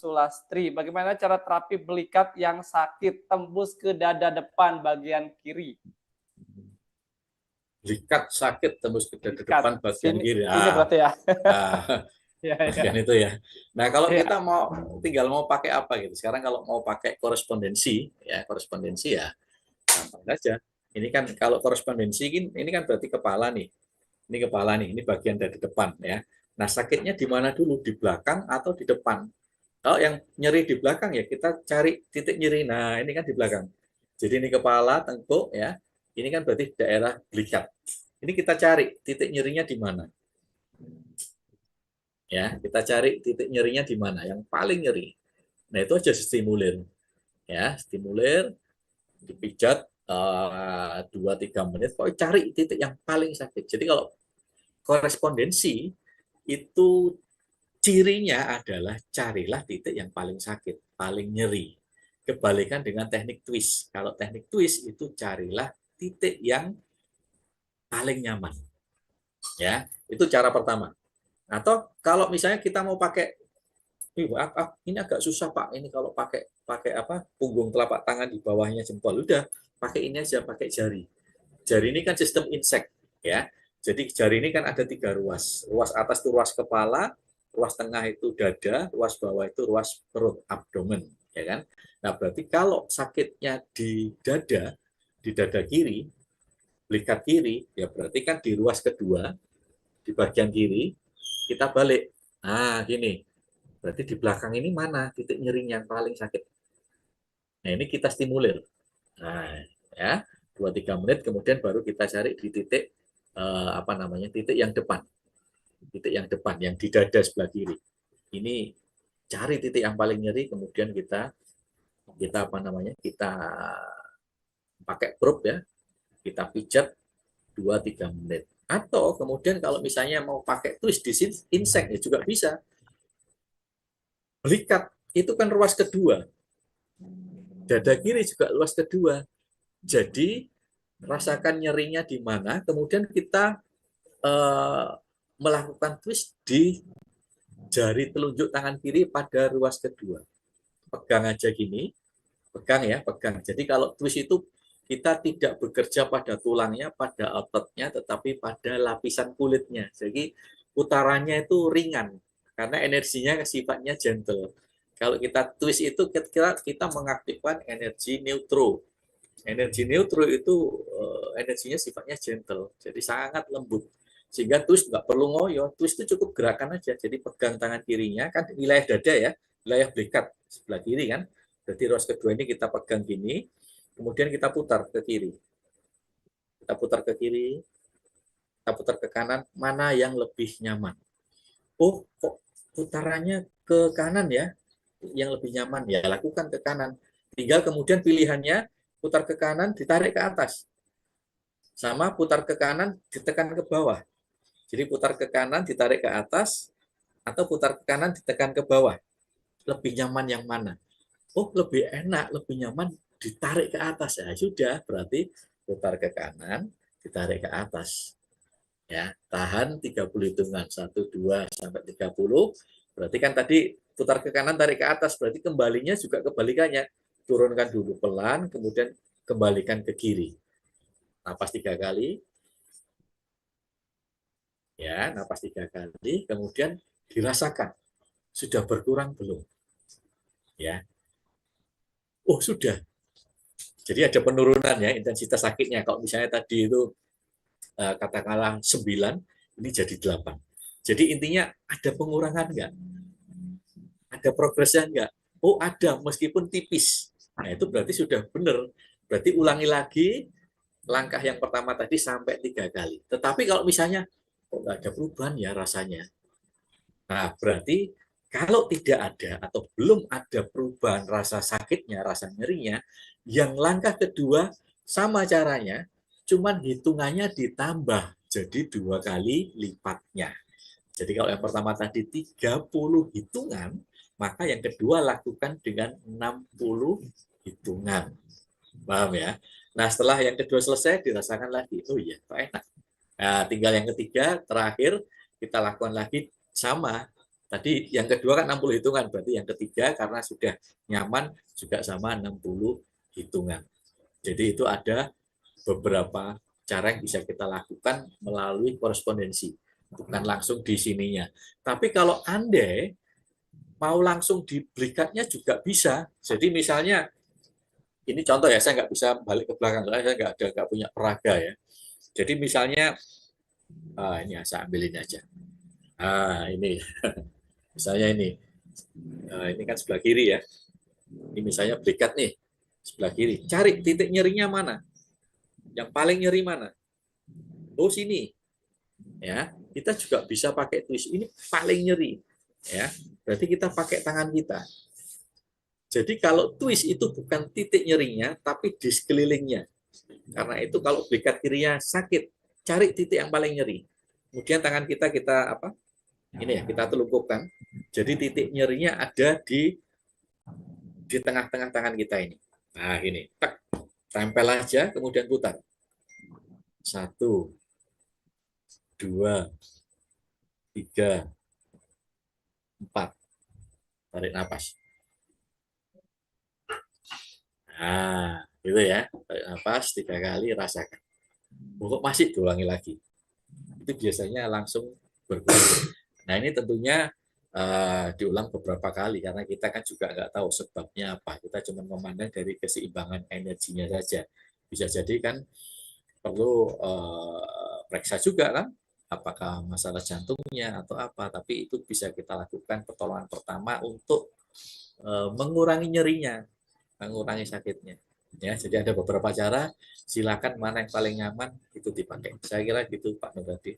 Sulastri, bagaimana cara terapi belikat yang sakit tembus ke dada depan bagian kiri? Belikat sakit tembus ke dada Belikat, depan bagian kiri. sini berarti ya. Ya, Bagian ya. itu ya. Nah, kalau Ya. kita tinggal mau pakai apa gitu. Sekarang kalau mau pakai korespondensi ya gampang saja. Ini kan kalau korespondensi ini kan berarti kepala nih. Ini kepala nih, ini bagian dari depan ya. Nah, sakitnya di mana dulu? Di belakang atau di depan? Kalau yang nyeri di belakang ya kita cari titik nyeri. Nah, ini kan di belakang. Jadi ini kepala, tengkuk ya. Ini kan berarti daerah belikat. Ini kita cari titik nyerinya di mana. Ya, kita cari titik nyerinya di mana, yang paling nyeri. Nah, itu aja stimulir. Ya, stimulir, dipijat 2-3 menit, pokoknya cari titik yang paling sakit. Jadi kalau korespondensi itu cirinya adalah carilah titik yang paling sakit, paling nyeri. Kebalikan dengan teknik twist. Kalau teknik twist itu carilah titik yang paling nyaman. Ya, itu cara pertama. Atau kalau misalnya kita mau pakai ini agak susah Pak, ini kalau pakai pakai apa punggung telapak tangan di bawahnya jempol, udah pakai ini aja, pakai jari. Jari ini kan sistem insek ya. Jadi jari ini kan ada 3 ruas. Ruas atas itu ruas kepala, ruas tengah itu dada, ruas bawah itu ruas perut, abdomen, ya kan? Nah, berarti kalau sakitnya di dada kiri, belikat kiri, ya berarti kan di ruas kedua, di bagian kiri, kita balik. Nah, gini. Berarti di belakang ini mana titik nyerinya yang paling sakit? Nah, ini kita stimulir. Nah, ya, 2-3 menit kemudian baru kita cari di titik apa namanya? Titik yang depan. Titik yang depan yang di dada sebelah kiri. Ini cari titik yang paling nyeri kemudian kita kita apa namanya? Kita pakai probe ya. Kita pijat 2-3 menit. Atau kemudian kalau misalnya mau pakai twist di insek ya juga bisa. Belikat itu kan ruas kedua. Dada kiri juga ruas kedua. Jadi rasakan nyerinya di mana, kemudian kita melakukan twist di jari telunjuk tangan kiri pada ruas kedua. Pegang aja gini, pegang ya, pegang. Jadi kalau twist itu kita tidak bekerja pada tulangnya, pada ototnya, tetapi pada lapisan kulitnya. Jadi putarannya itu ringan, karena energinya sifatnya gentle. Kalau kita twist itu kita mengaktifkan energi neutro. Energi neutro itu energinya sifatnya gentle, jadi sangat lembut. Sehingga twist nggak perlu ngoyo, twist itu cukup gerakan aja. Jadi pegang tangan kirinya, kan wilayah dada ya, wilayah belikat sebelah kiri kan. Jadi ruas kedua ini kita pegang gini, kemudian kita putar ke kiri. Kita putar ke kiri, kita putar ke kanan, mana yang lebih nyaman. Oh, kok putarannya ke kanan ya, yang lebih nyaman ya lakukan ke kanan. Tinggal kemudian pilihannya putar ke kanan, ditarik ke atas. Sama putar ke kanan, ditekan ke bawah. Jadi putar ke kanan, ditarik ke atas, atau putar ke kanan, ditekan ke bawah. Lebih nyaman yang mana? Oh, lebih enak, lebih nyaman ditarik ke atas. Ya sudah, berarti putar ke kanan, ditarik ke atas. Ya, tahan 30 hitungan. 1, 2, sampai 30. Berarti kan tadi putar ke kanan, tarik ke atas. Berarti kembalinya juga kebalikannya. Turunkan dulu pelan, kemudian kembalikan ke kiri. Napas 3 kali. Ya, napas 3 kali, kemudian dirasakan sudah berkurang belum? Ya, oh sudah. Jadi ada penurunan ya intensitas sakitnya. Kalau misalnya tadi itu katakanlah 9, ini jadi 8. Jadi intinya ada pengurangan enggak? Ada progresnya enggak? Oh ada, meskipun tipis. Nah itu berarti sudah benar. Berarti ulangi lagi langkah yang pertama tadi sampai 3 kali. Tetapi kalau misalnya kok nggak ada perubahan ya rasanya. Nah berarti kalau tidak ada atau belum ada perubahan rasa sakitnya, rasa nyerinya, yang langkah kedua sama caranya, cuman hitungannya ditambah jadi 2 kali lipatnya. Jadi kalau yang pertama tadi 30 hitungan, maka yang kedua lakukan dengan 60 hitungan. Paham ya? Nah setelah yang kedua selesai, dirasakan lagi, oh iya, kok enak. Nah tinggal yang ketiga, terakhir, kita lakukan lagi sama. Tadi yang kedua kan 60 hitungan, berarti yang ketiga karena sudah nyaman juga sama 60 hitungan. Jadi itu ada beberapa cara yang bisa kita lakukan melalui korespondensi, bukan langsung di sininya. Tapi kalau andai mau langsung di berikatnya juga bisa. Jadi misalnya, ini contoh ya, saya nggak bisa balik ke belakang, saya nggak punya peraga ya. Jadi misalnya, ini saya ambil ini aja. Ini misalnya ini kan sebelah kiri ya. Ini misalnya berikat nih, sebelah kiri. Cari titik nyerinya mana? Yang paling nyeri mana? Oh, sini. Ya, kita juga bisa pakai twist. Ini paling nyeri. Ya, berarti kita pakai tangan kita. Jadi kalau twist itu bukan titik nyerinya, tapi di sekelilingnya. Karena itu kalau berikat kirinya sakit, cari titik yang paling nyeri. Kemudian tangan kita apa? Ini ya, kita telungkupkan. Jadi titik nyerinya ada di tengah-tengah tangan kita ini. Nah, ini. Tempel aja, kemudian putar. 1, 2, 3, 4. Tarik nafas. Nah, gitu ya. Tarik nafas 3 kali, rasakan. Kok masih diulangi lagi. Itu biasanya langsung berkurang. Nah, ini tentunya diulang beberapa kali karena kita kan juga nggak tahu sebabnya apa. Kita cuma memandang dari keseimbangan energinya saja. Bisa jadi kan perlu periksa juga kan, apakah masalah jantungnya atau apa. Tapi itu bisa kita lakukan pertolongan pertama untuk mengurangi nyerinya, mengurangi sakitnya. Ya, jadi ada beberapa cara. Silakan mana yang paling nyaman itu dipakai. Saya kira gitu Pak Nur tadi.